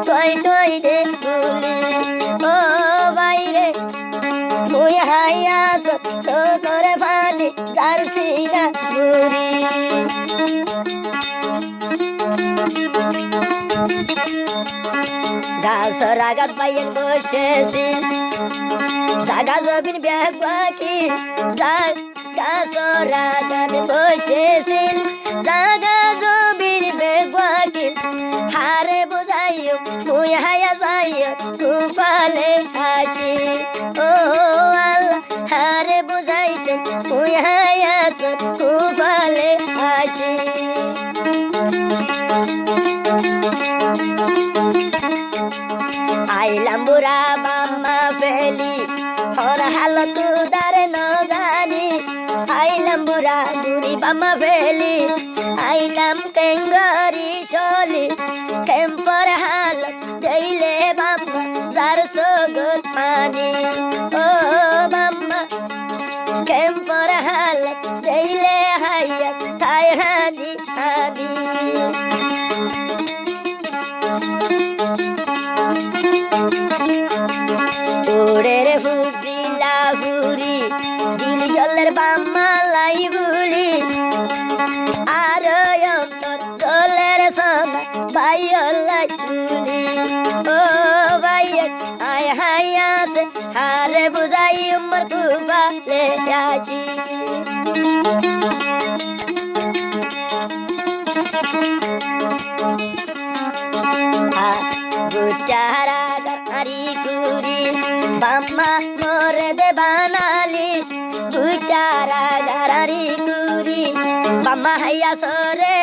তৈ তৈ রে গুলি ও বাইরে মুই হাইয়া তোরে ফানি জারছি না ঘুরি গাছর আগাত পাইয়ের বসেছি জাগা জবিন ব্যাগ বাকি গাছর আগাত বসেছি জাগা জবিন ব্যাগ বাকি হারে বুঝাইও মুই হায়া যাইও তুফালে আসি ও আল্লাহ হারে বুঝাইতে মুই হায়া তুফালে আসি আইলাম বুড়া বাম্মা ফেলি হর হালত দারে ন জানি আইলাম বুড়া বুড়ি বাম্মা ফেলি আইলাম টেঙ্গরি চলি কেম্পর হালত দেইলে বাম্মা যার সগত পানি ও বাম্মা কেম্পর হালত দেইলে হাইয়া তাই হাদি হাদি ওরে ফুটি লাহুরি দিল জলের বাম্মা লাই বুলি আর অন্তর জলের সঙ্গে বাইলাই বুলি ও বাইয়া আয় হাইয়াতে হারে বুঝাই উমর কুবালে আসি গুচারা গাড়ি কুরি বাম্মা মোরে দে বানালি গুচারা গাড়ি কুরি বাম্মা হাইয়া সরে